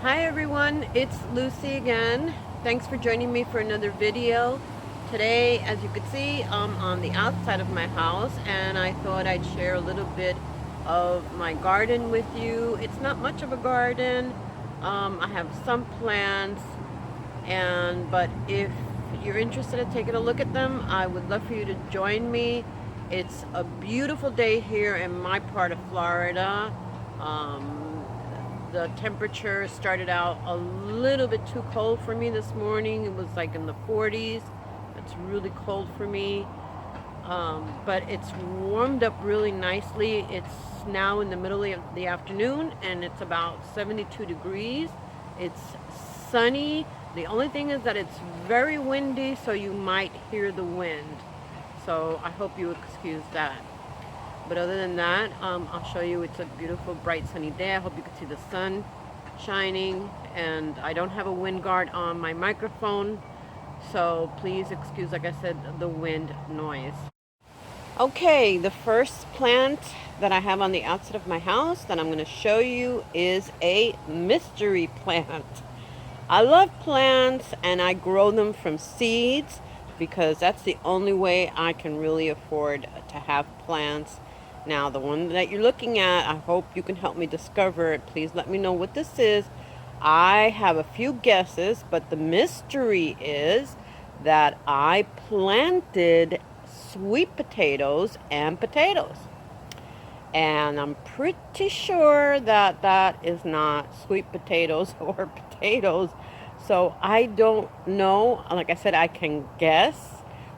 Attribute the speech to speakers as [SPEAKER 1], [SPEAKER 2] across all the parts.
[SPEAKER 1] Hi everyone, it's Lucy again. Thanks for joining me for another video. Today, as you can see, I'm on the outside of my house and I thought I'd share a little bit of my garden with you. It's not much of a garden. I have some plants, but if you're interested in taking a look at them, I would love for you to join me. It's a beautiful day here in my part of Florida. The temperature started out a little bit too cold for me this morning. It was like in the 40s. It's really cold for me. But it's warmed up really nicely. It's now in the middle of the afternoon and it's about 72 degrees. It's sunny. The only thing is that it's very windy, so you might hear the wind. So I hope you excuse that. But other than that, I'll show you. It's a beautiful, bright, sunny day. I hope you can see the sun shining. And I don't have a wind guard on my microphone, so please excuse, like I said, the wind noise. Okay, the first plant that I have on the outside of my house that I'm going to show you is a mystery plant. I love plants and I grow them from seeds because that's the only way I can really afford to have plants. Now, the one that you're looking at, I hope you can help me discover it. Please let me know what this is. I have a few guesses, but the mystery is that I planted sweet potatoes and potatoes. And I'm pretty sure that that is not sweet potatoes or potatoes. So I don't know. Like I said, I can guess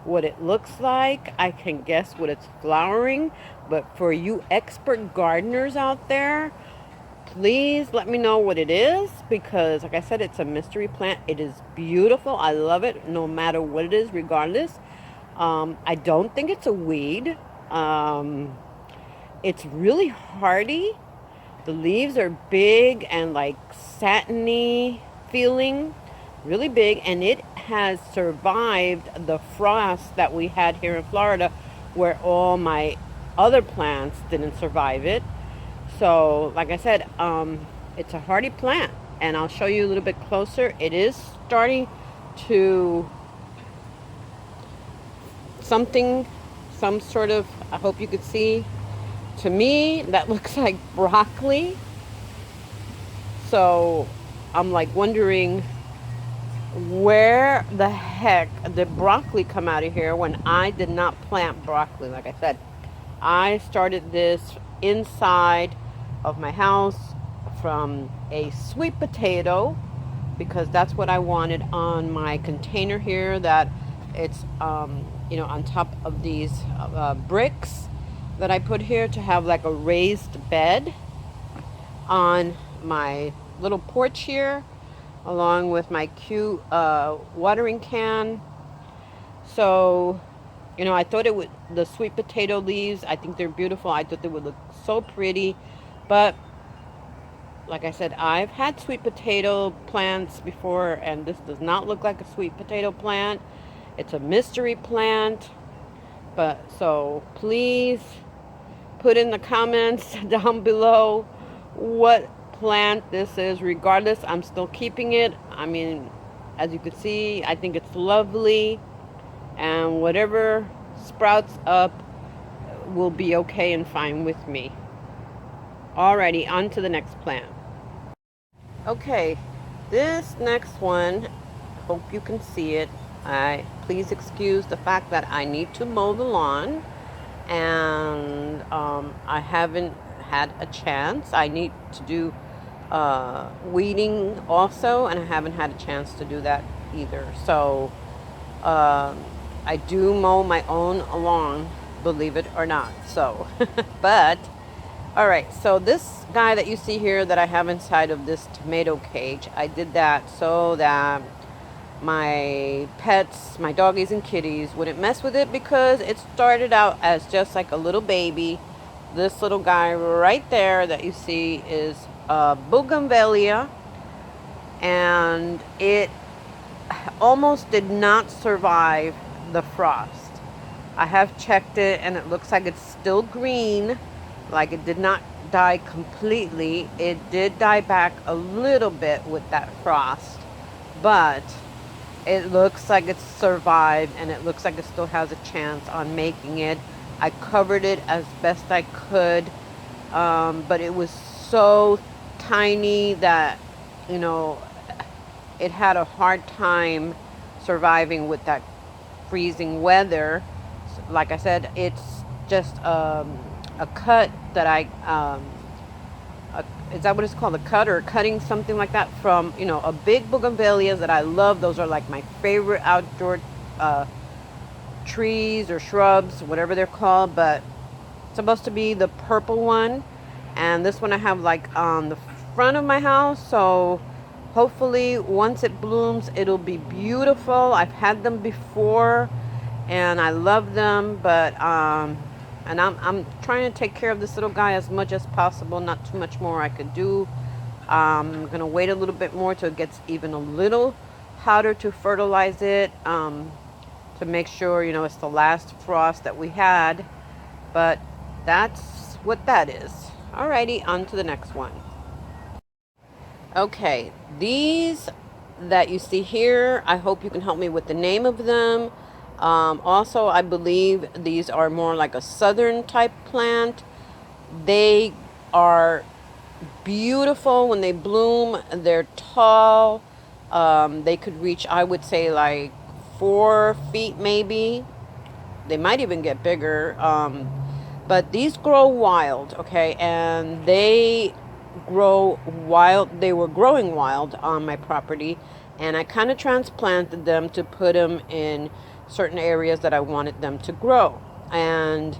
[SPEAKER 1] what it looks like. I can guess what it's flowering. But for you expert gardeners out there, please let me know what it is, because like I said, it's a mystery plant. It is beautiful. I love it no matter what it is, regardless. I don't think it's a weed. It's really hardy. The leaves are big and like satiny feeling, really big, and it has survived the frost that we had here in Florida, where all my other plants didn't survive it. So, like I said, it's a hardy plant, and I'll show you a little bit closer. It is starting to some sort of, I hope you could see, to me, that looks like broccoli. So I'm like wondering where the heck did broccoli come out of here when I did not plant broccoli. Like I said, I started this inside of my house from a sweet potato because that's what I wanted on my container here, that it's on top of these bricks that I put here to have like a raised bed on my little porch here, along with my cute watering can. So, I thought the sweet potato leaves, I think they're beautiful. I thought they would look so pretty. But like I said, I've had sweet potato plants before, and this does not look like a sweet potato plant. It's a mystery plant. But so please put in the comments down below what plant this is. Regardless, I'm still keeping it. I mean, as you can see, I think it's lovely, and whatever sprouts up will be okay and fine with me. Alrighty, on to the next plant. Okay, this next one, hope you can see it. Please excuse the fact that I need to mow the lawn, and I haven't had a chance. I need to do weeding also, and I haven't had a chance to do that either. So I do mow my own lawn, believe it or not. So, but all right. So this guy that you see here that I have inside of this tomato cage, I did that so that my pets, my doggies and kitties, wouldn't mess with it, because it started out as just like a little baby. This little guy right there that you see is a bougainvillea, and it almost did not survive the frost. I have checked it and it looks like it's still green, like it did not die completely. It did die back a little bit with that frost, but it looks like it's survived and it looks like it still has a chance on making it. I covered it as best I could, but it was so tiny that, you know, it had a hard time surviving with that freezing weather. Like I said, it's just a cut that is that what it's called? A cut or cutting, something like that, from, you know, a big bougainvillea that I love. Those are like my favorite outdoor trees or shrubs, whatever they're called. But it's supposed to be the purple one, and this one I have like on the front of my house. So hopefully once it blooms, it'll be beautiful. I've had them before and I love them, but and I'm trying to take care of this little guy as much as possible. Not too much more I could do. I'm gonna wait a little bit more till it gets even a little hotter to fertilize it, to make sure, you know, it's the last frost that we had. But that's what that is. Alrighty, on to the next one. Okay, these that you see here, I hope you can help me with the name of them. Also, I believe these are more like a southern type plant. They are beautiful when they bloom. They're tall. They could reach, I would say, like 4 feet maybe. They might even get bigger. But these grow wild, okay? And they grow wild. They were growing wild on my property, and I kind of transplanted them to put them in certain areas that I wanted them to grow. And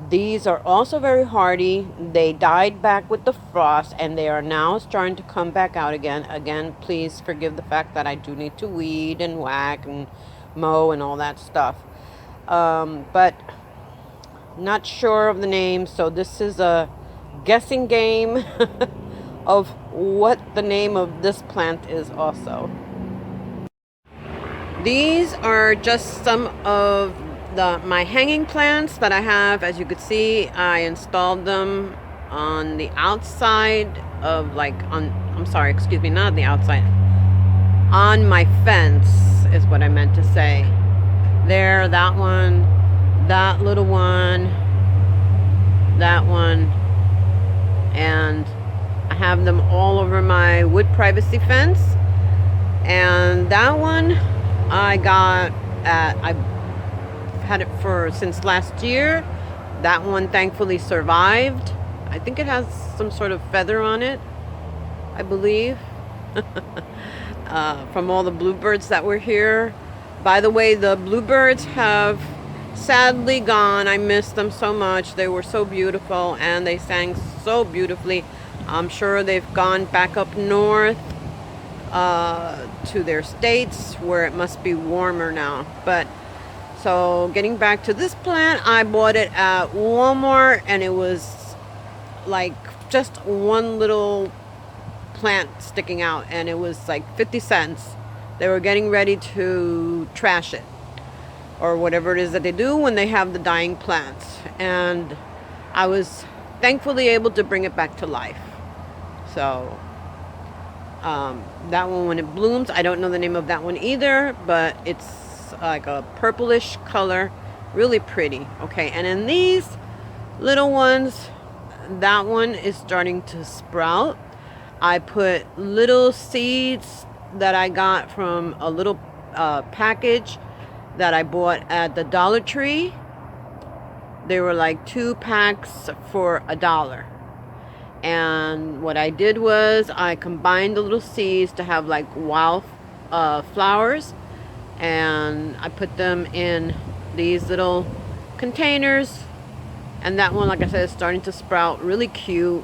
[SPEAKER 1] these are also very hardy. They died back with the frost, and they are now starting to come back out again. Again, please forgive the fact that I do need to weed and whack and mow and all that stuff. But not sure of the name, so this is a guessing game of what the name of this plant is also. These are just some of my hanging plants that I have. As you could see, I installed them on the outside of, like, I'm sorry, excuse me, not the outside, on my fence is what I meant to say. There, that one, that little one, that one, and I have them all over my wood privacy fence. And that one I got I've had it for since last year. That one thankfully survived. I think it has some sort of feather on it, I believe. From all the bluebirds that were here. By the way, the bluebirds have sadly gone. I miss them so much. They were so beautiful and they sang so beautifully. I'm sure they've gone back up north to their states where it must be warmer now. But so getting back to this plant, I bought it at Walmart, and it was like just one little plant sticking out, and it was like 50 cents. They were getting ready to trash it, or whatever it is that they do when they have the dying plants. And I was thankfully able to bring it back to life. So that one, when it blooms, I don't know the name of that one either, but it's like a purplish color, really pretty. Okay, and in these little ones, that one is starting to sprout. I put little seeds that I got from a little package that I bought at the Dollar Tree. They were like 2 packs for $1. And what I did was I combined the little seeds to have like wild flowers, and I put them in these little containers. And that one, like I said, is starting to sprout, really cute.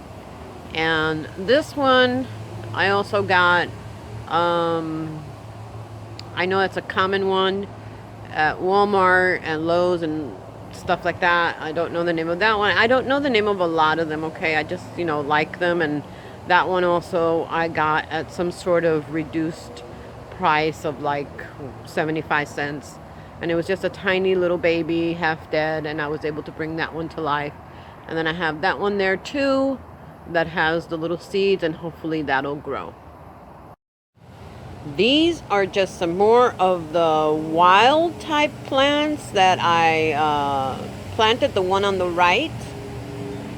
[SPEAKER 1] And this one I also got, I know it's a common one at Walmart and Lowe's and stuff like that. I don't know the name of that one. I don't know the name of a lot of them, okay? I just, you know, like them. And that one also I got at some sort of reduced price of like 75 cents. And it was just a tiny little baby, half dead, and I was able to bring that one to life. And then I have that one there too. that has the little seeds, and hopefully that'll grow. These are just some more of the wild type plants that I planted. The one on the right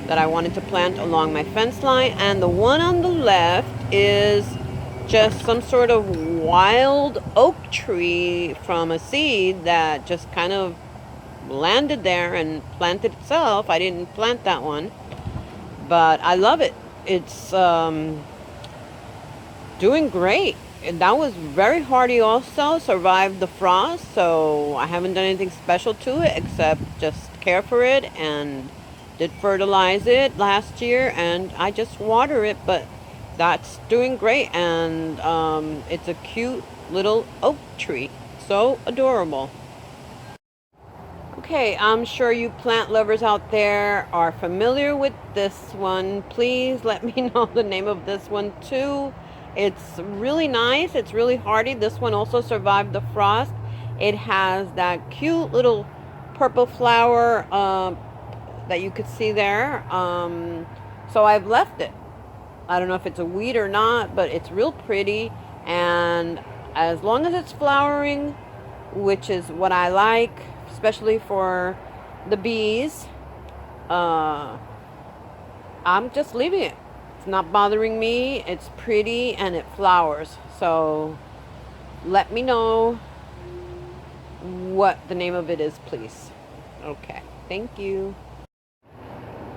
[SPEAKER 1] that I wanted to plant along my fence line, and the one on the left is just some sort of wild oak tree from a seed that just kind of landed there and planted itself. I didn't plant that one, but I love it. It's doing great. And that was very hardy also, survived the frost, so I haven't done anything special to it except just care for it, and did fertilize it last year, and I just water it, but that's doing great. And it's a cute little oak tree, so adorable. Okay, I'm sure you plant lovers out there are familiar with this one. Please let me know the name of this one too. It's really nice. It's really hardy. This one also survived the frost. It has that cute little purple flower that you could see there. So I've left it. I don't know if it's a weed or not, but it's real pretty. And as long as it's flowering, which is what I like, especially for the bees, I'm just leaving it. It's not bothering me. It's pretty and it flowers. So let me know what the name of it is, please. Okay, thank you.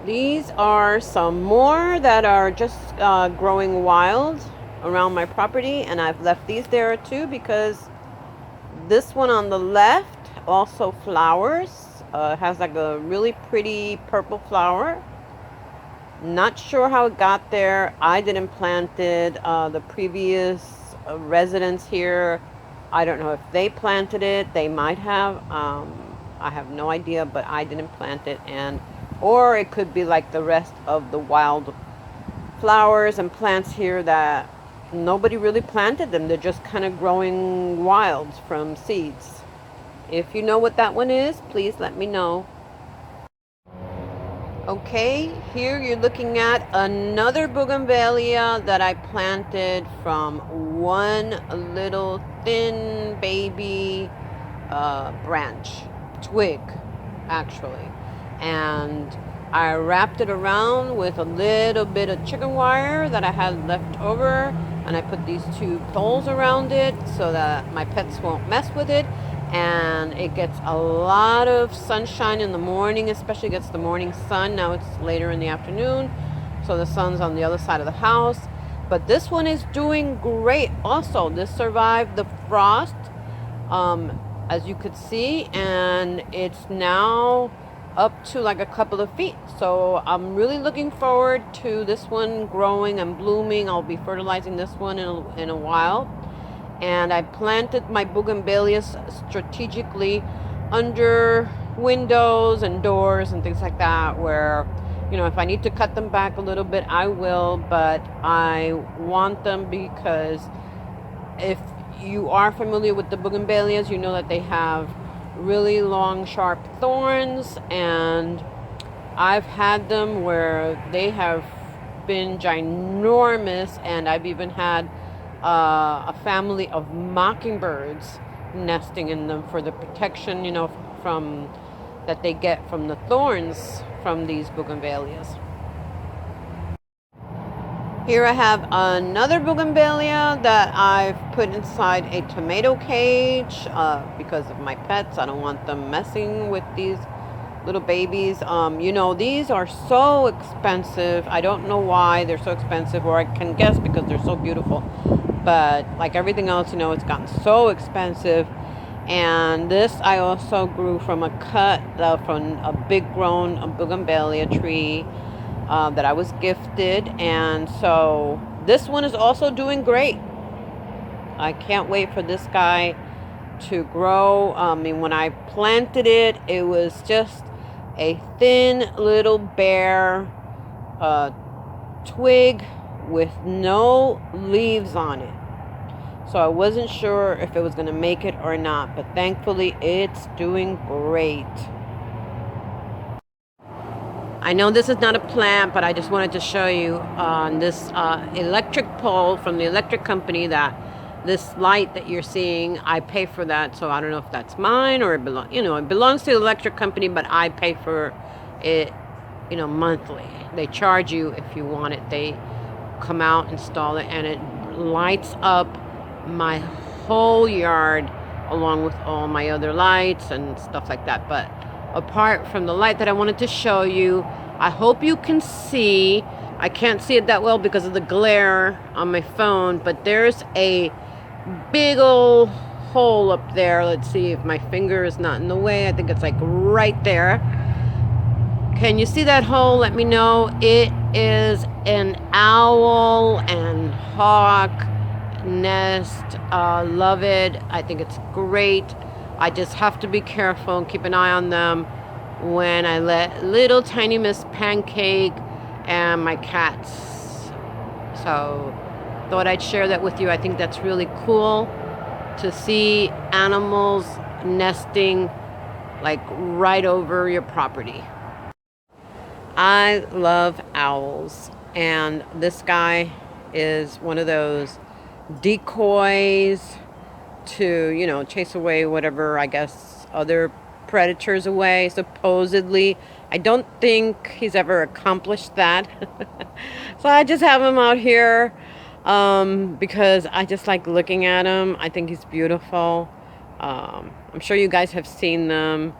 [SPEAKER 1] These are some more that are just growing wild around my property, and I've left these there too because this one on the left also flowers. Has like a really pretty purple flower. Not sure how it got there. I didn't plant it. The previous residents here, I don't know if they planted it. They might have. I have no idea, but I didn't plant it. And or it could be like the rest of the wild flowers and plants here that nobody really planted them. They're just kind of growing wild from seeds. If you know what that one is, please let me know. Okay, here you're looking at another bougainvillea that I planted from one little thin baby twig, actually. And I wrapped it around with a little bit of chicken wire that I had left over, and I put these two poles around it so that my pets won't mess with it. And it gets a lot of sunshine in the morning, especially gets the morning sun. Now it's later in the afternoon, so the sun's on the other side of the house. But this one is doing great also. This survived the frost, as you could see, and it's now up to like a couple of feet. So I'm really looking forward to this one growing and blooming. I'll be fertilizing this one in a while. And I planted my bougainvilleas strategically under windows and doors and things like that, where, you know, if I need to cut them back a little bit, I will, but I want them because if you are familiar with the bougainvilleas, you know that they have really long, sharp thorns, and I've had them where they have been ginormous, and I've even had a family of mockingbirds nesting in them for the protection, you know, from that they get from the thorns from these bougainvilleas. Here I have another bougainvillea that I've put inside a tomato cage because of my pets. I don't want them messing with these little babies. You know, these are so expensive. I don't know why they're so expensive, or I can guess because they're so beautiful. But like everything else, you know, it's gotten so expensive. And this I also grew from a cut from a big grown bougainvillea tree that I was gifted. And so this one is also doing great. I can't wait for this guy to grow. I mean, when I planted it, it was just a thin little bare twig with no leaves on it. So I wasn't sure if it was going to make it or not, but thankfully it's doing great. I know this is not a plant, but I just wanted to show you on this electric pole from the electric company that this light that you're seeing, I pay for that. So I don't know if that's mine or it belongs to the electric company, but I pay for it, monthly. They charge you if you want it. They come out, install it, and it lights up my whole yard along with all my other lights and stuff like that. But apart from the light that I wanted to show you, I hope you can see. I can't see it that well because of the glare on my phone, but there's a big old hole up there. Let's see if my finger is not in the way. I think it's like right there. Can you see that hole? Let me know. It is an owl and hawk nest. Love it. I think it's great. I just have to be careful and keep an eye on them when I let little tiny Miss Pancake and my cats. So thought I'd share that with you. I think that's really cool to see animals nesting like right over your property. I love owls, and this guy is one of those decoys to, chase away whatever, I guess, other predators away, supposedly. I don't think he's ever accomplished that. So I just have him out here because I just like looking at him. I think he's beautiful. I'm sure you guys have seen them.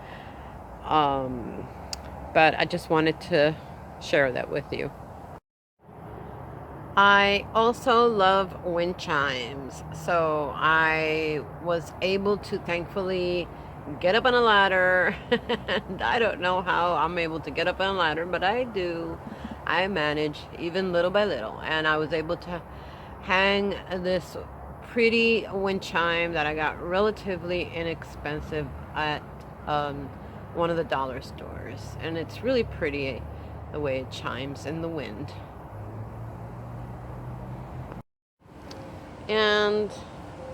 [SPEAKER 1] But I just wanted to share that with you. I also love wind chimes. So I was able to thankfully get up on a ladder. And I don't know how I'm able to get up on a ladder, but I do. I manage even little by little. And I was able to hang this pretty wind chime that I got relatively inexpensive at one of the dollar stores, and it's really pretty the way it chimes in the wind. And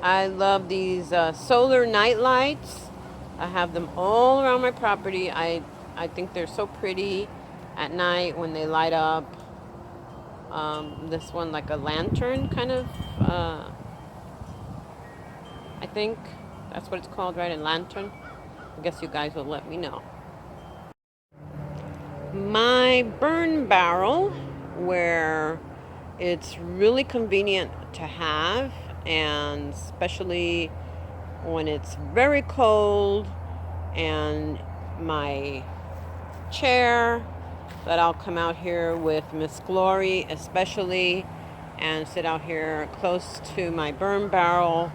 [SPEAKER 1] I love these solar night lights. I have them all around my property. I think they're so pretty at night when they light up. This one like a lantern kind of, I think that's what it's called, right? A lantern. I guess you guys will let me know. My burn barrel, where it's really convenient to have, and especially when it's very cold, and my chair that I'll come out here with Miss Glory especially and sit out here close to my burn barrel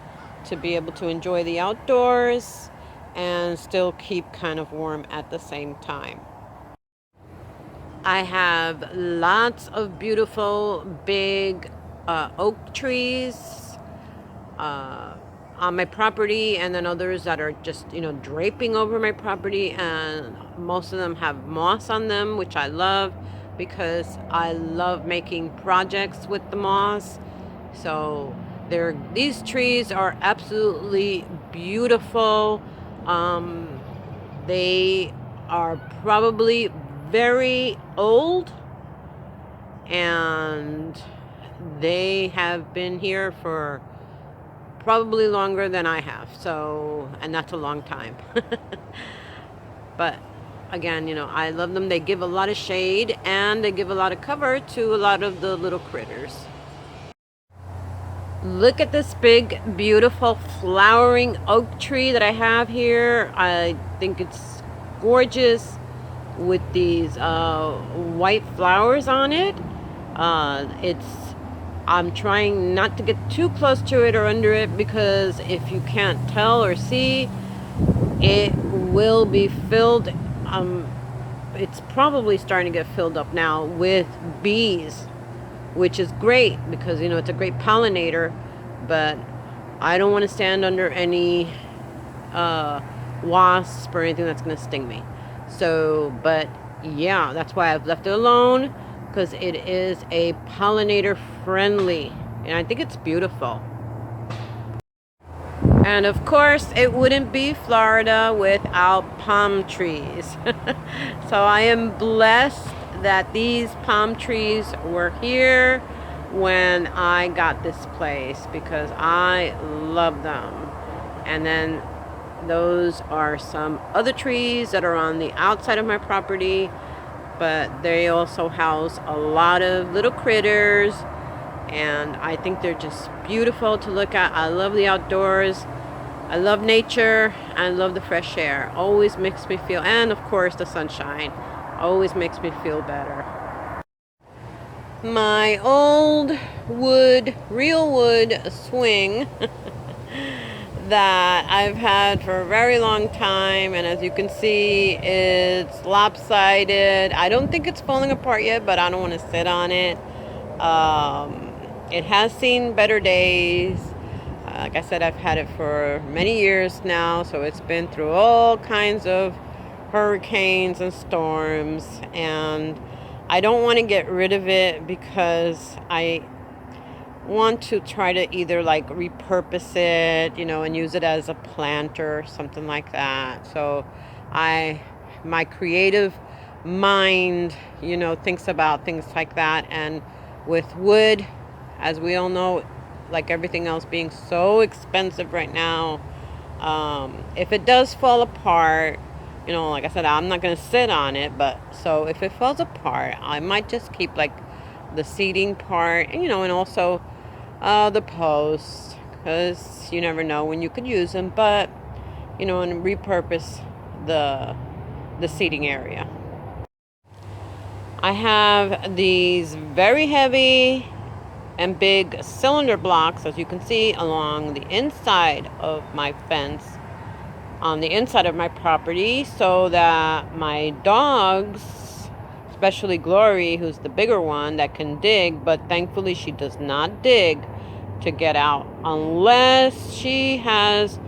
[SPEAKER 1] to be able to enjoy the outdoors and still keep kind of warm at the same time. I have lots of beautiful big oak trees on my property, and then others that are just draping over my property, and most of them have moss on them, which I love because I love making projects with the moss. So these trees are absolutely beautiful. They are probably very old, and they have been here for probably longer than I have. So, and that's a long time. But again, I love them. They give a lot of shade, and they give a lot of cover to a lot of the little critters. Look at this big, beautiful flowering oak tree that I have here. I think it's gorgeous with these white flowers on it. I'm trying not to get too close to it or under it, because if you can't tell or see, it will be filled. It's probably starting to get filled up now with bees, which is great because it's a great pollinator. But I don't want to stand under any wasp or anything that's going to sting me. So, but yeah, that's why I've left it alone, because it is a pollinator friendly, and I think it's beautiful. And of course, it wouldn't be Florida without palm trees. So I am blessed that these palm trees were here when I got this place because I love them. And then those are some other trees that are on the outside of my property, but they also house a lot of little critters, and I think they're just beautiful to look at. I love the outdoors. I love nature. I love the fresh air. Always makes me feel, and of course the sunshine, always makes me feel better. My old wood, real wood swing that I've had for a very long time, and as you can see, it's lopsided. I don't think it's falling apart yet, but I don't want to sit on it. It has seen better days. Like I said, I've had it for many years now, so it's been through all kinds of hurricanes and storms, and I don't want to get rid of it because I want to try to either like repurpose it, and use it as a planter or something like that. So my creative mind, thinks about things like that. And with wood, as we all know, like everything else being so expensive right now, if it does fall apart, like I said, I'm not going to sit on it, but so if it falls apart, I might just keep like the seating part, and also the posts, because you never know when you could use them, but and repurpose the seating area. I have these very heavy and big cylinder blocks, as you can see, along the inside of my fence on the inside of my property, so that my dogs, especially Glory, who's the bigger one that can dig, but thankfully she does not dig to get out unless she has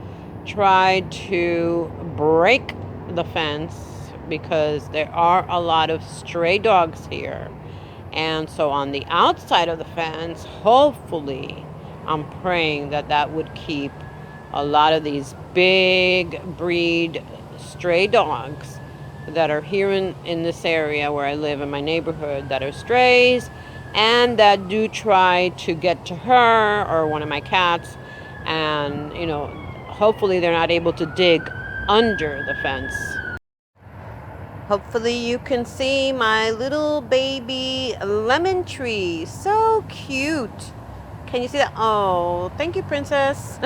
[SPEAKER 1] tried to break the fence, because there are a lot of stray dogs here. And so on the outside of the fence, hopefully, I'm praying that would keep a lot of these big breed stray dogs that are here in this area where I live, in my neighborhood, that are strays and that do try to get to her or one of my cats. And, hopefully they're not able to dig under the fence. Hopefully you can see my little baby lemon tree. So cute. Can you see that? Oh, thank you, Princess.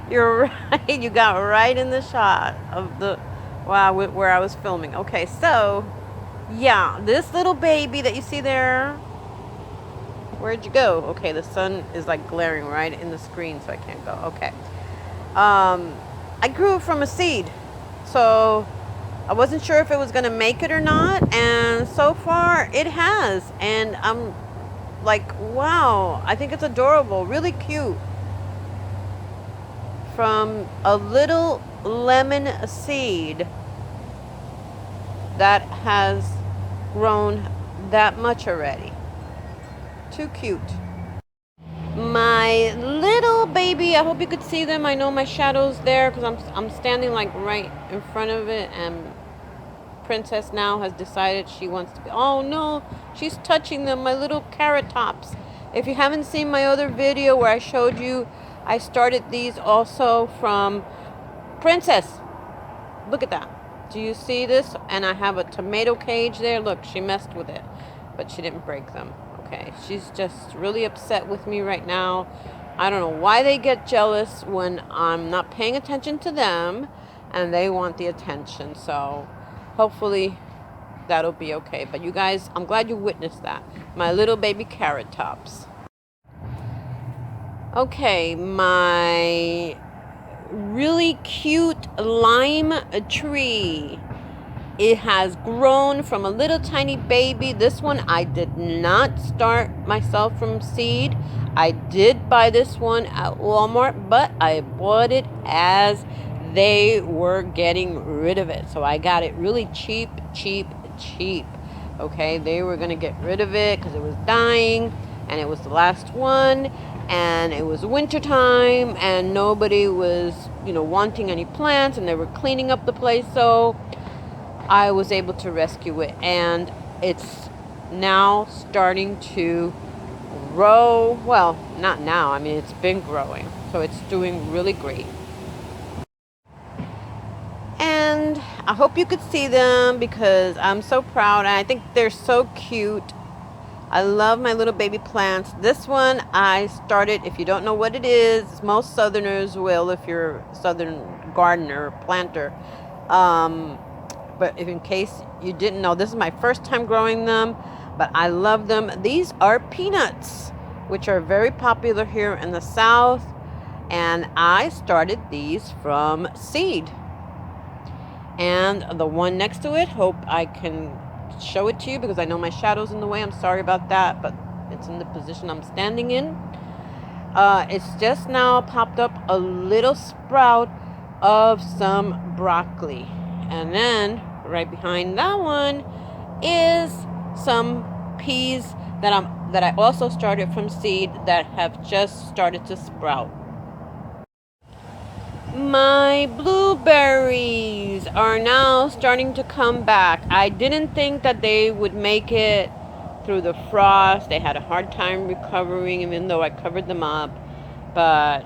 [SPEAKER 1] You're right. You got right in the shot of where I was filming. Okay, so yeah, this little baby that you see there. Where'd you go? Okay, the sun is like glaring right in the screen, so I can't go. Okay. I grew it from a seed, so I wasn't sure if it was gonna make it or not, and so far it has, and I'm like, wow, I think it's adorable, really cute. From a little lemon seed that has grown that much already. Too cute. My little baby, I hope you could see them. I know my shadow's there because I'm standing like right in front of it, and Princess now has decided she wants to be, oh no, she's touching them, my little carrot tops. If you haven't seen my other video where I showed you, I started these also from Princess. Look at that. Do you see this? And I have a tomato cage there. Look, she messed with it, but she didn't break them. Okay, she's just really upset with me right now. I don't know why they get jealous when I'm not paying attention to them and they want the attention. So hopefully that'll be okay. But you guys, I'm glad you witnessed that. My little baby carrot tops. Okay, my really cute lime tree. It has grown from a little tiny baby. This one I did not start myself from seed. I did buy this one at Walmart, but I bought it as they were getting rid of it. So I got it really cheap. Okay, they were going to get rid of it because it was dying, and it was the last one, and it was winter time, and nobody was, wanting any plants, and they were cleaning up the place. So I was able to rescue it, and it's now starting to grow. Well, not now. I mean, it's been growing. So it's doing really great. And I hope you could see them because I'm so proud. And I think they're so cute. I love my little baby plants. This one I started, if you don't know what it is, most Southerners will if you're a Southern gardener, planter. But if in case you didn't know, this is my first time growing them, but I love them. These are peanuts, which are very popular here in the South. And I started these from seed. And the one next to it, hope I can show it to you because I know my shadow's in the way. I'm sorry about that, but it's in the position I'm standing in. It's just now popped up a little sprout of some broccoli. And then right behind that one is some peas that I also started from seed that have just started to sprout. My blueberries are now starting to come back. I didn't think that they would make it through the frost. They had a hard time recovering even though I covered them up. But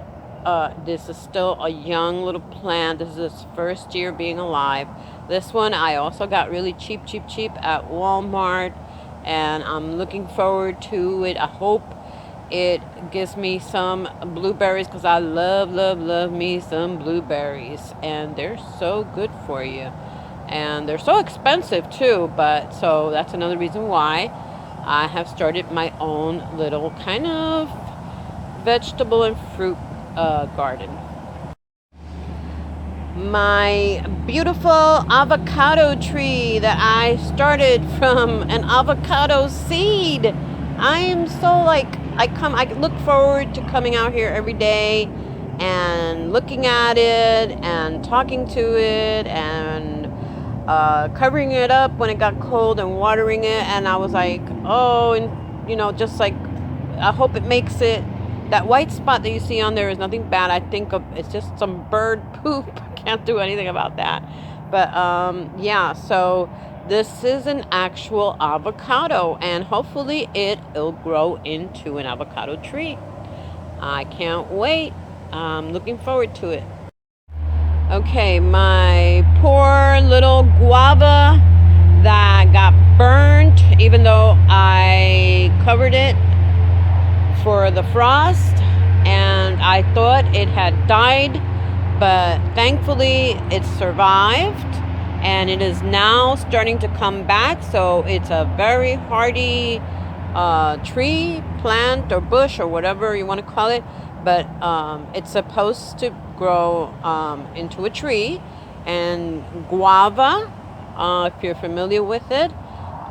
[SPEAKER 1] this is still a young little plant. This is its first year being alive. This one I also got really cheap at Walmart. And I'm looking forward to it. I hope it gives me some blueberries because I love me some blueberries. And they're so good for you. And they're so expensive too. But so that's another reason why I have started my own little kind of vegetable and fruit garden. My beautiful avocado tree that I started from an avocado seed. I am so I look forward to coming out here every day and looking at it and talking to it and covering it up when it got cold and watering it. And I was like, oh, and just like, I hope it makes it. That white spot that you see on there is nothing bad. I think it's just some bird poop. Can't do anything about that. But yeah, so this is an actual avocado, and hopefully it'll grow into an avocado tree. I can't wait. I'm looking forward to it. Okay, my poor little guava that got burnt, even though I covered it for the frost, and I thought it had died, but thankfully it survived, and it is now starting to come back. So it's a very hardy tree, plant, or bush, or whatever you want to call it. But it's supposed to grow into a tree. And guava, if you're familiar with it,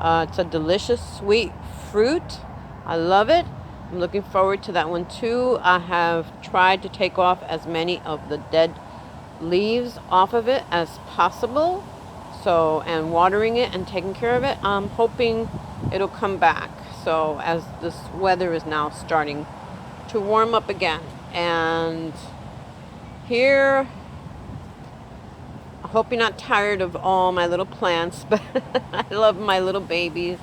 [SPEAKER 1] it's a delicious sweet fruit. I love it. I'm looking forward to that one too. I have tried to take off as many of the dead leaves off of it as possible. So, and watering it and taking care of it. I'm hoping it'll come back. So as this weather is now starting to warm up again. And here, I hope you're not tired of all my little plants, but I love my little babies.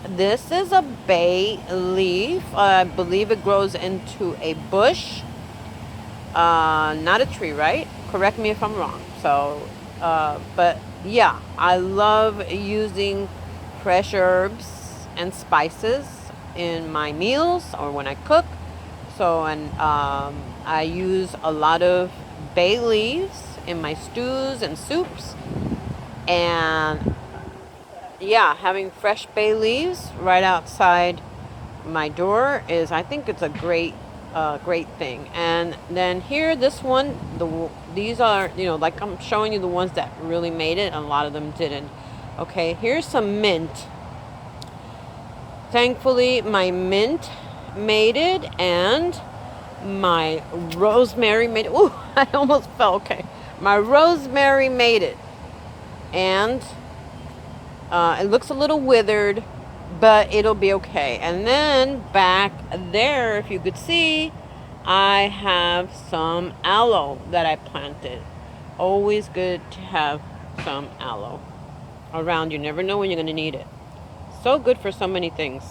[SPEAKER 1] This is a bay leaf. I believe it grows into a bush. Not a tree, right? Correct me if I'm wrong. So, but yeah, I love using fresh herbs and spices in my meals or when I cook. So, and I use a lot of bay leaves in my stews and soups. And yeah, having fresh bay leaves right outside my door is, I think it's a great thing. And then here, this one, these are, like I'm showing you the ones that really made it, and a lot of them didn't. Okay, here's some mint. Thankfully, my mint made it, and my rosemary made it. Ooh, I almost fell. Okay, my rosemary made it, and it looks a little withered, but it'll be okay. And then back there, if you could see, I have some aloe that I planted. Always good to have some aloe. around. You never know when you're going to need it. So good for so many things.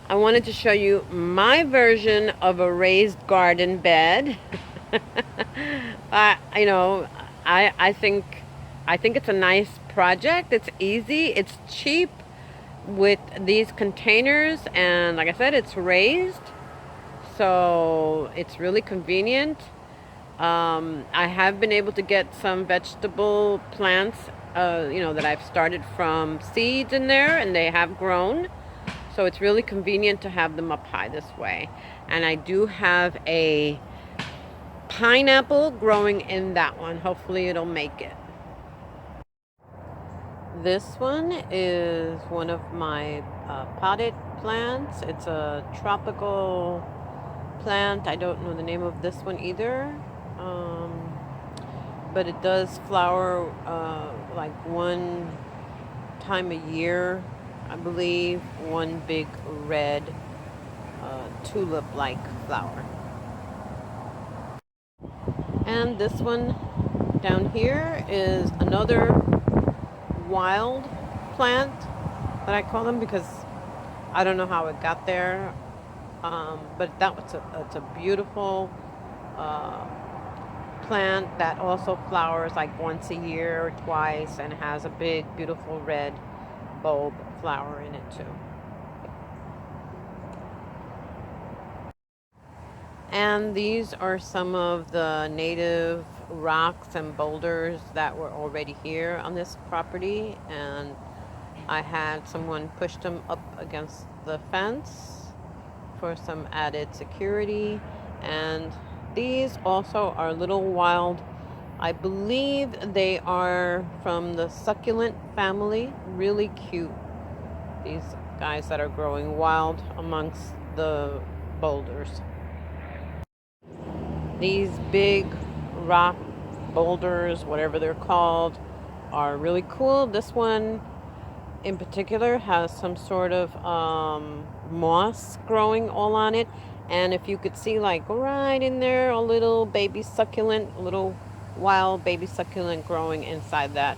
[SPEAKER 1] I wanted to show you my version of a raised garden bed. You know, I think it's a nice project. It's easy. It's cheap with these containers, and like I said, it's raised, so it's really convenient. I have been able to get some vegetable plants, that I've started from seeds in there, and they have grown. So it's really convenient to have them up high this way. And I do have a pineapple growing in that one. Hopefully it'll make it. This one is one of my potted plants. It's a tropical plant. I don't know the name of this one either. But it does flower like one time a year, I believe. One big red tulip-like flower. And this one down here is another wild plant that I call them, because I don't know how it got there. But it's a beautiful plant that also flowers like once a year or twice, and has a big beautiful red bulb flower in it too. And these are some of the native rocks and boulders that were already here on this property, and I had someone push them up against the fence for some added security. And these also are little wild. I believe they are from the succulent family. Really cute. These guys that are growing wild amongst the boulders. These big rock boulders, whatever they're called, are really cool. This one in particular has some sort of moss growing all on it. And if you could see, like right in there, a little baby succulent, a little wild baby succulent growing inside that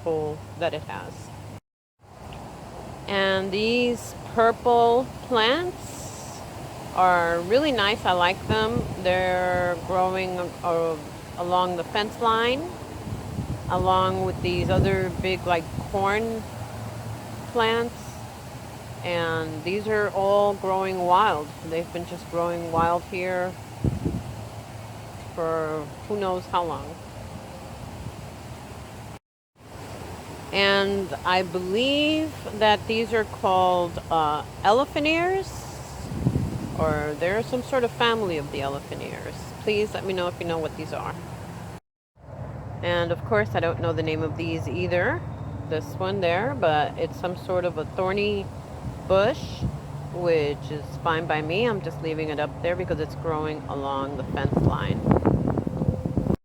[SPEAKER 1] hole that it has. And these purple plants are really nice. I like them. They're growing along the fence line, along with these other big like corn plants. And these are all growing wild. They've been just growing wild here for who knows how long. And I believe that these are called elephant ears, or they're some sort of family of the elephant ears. Please let me know if you know what these are. And of course, I don't know the name of these either. This one there, but it's some sort of a thorny bush, which is fine by me. I'm just leaving it up there because it's growing along the fence line.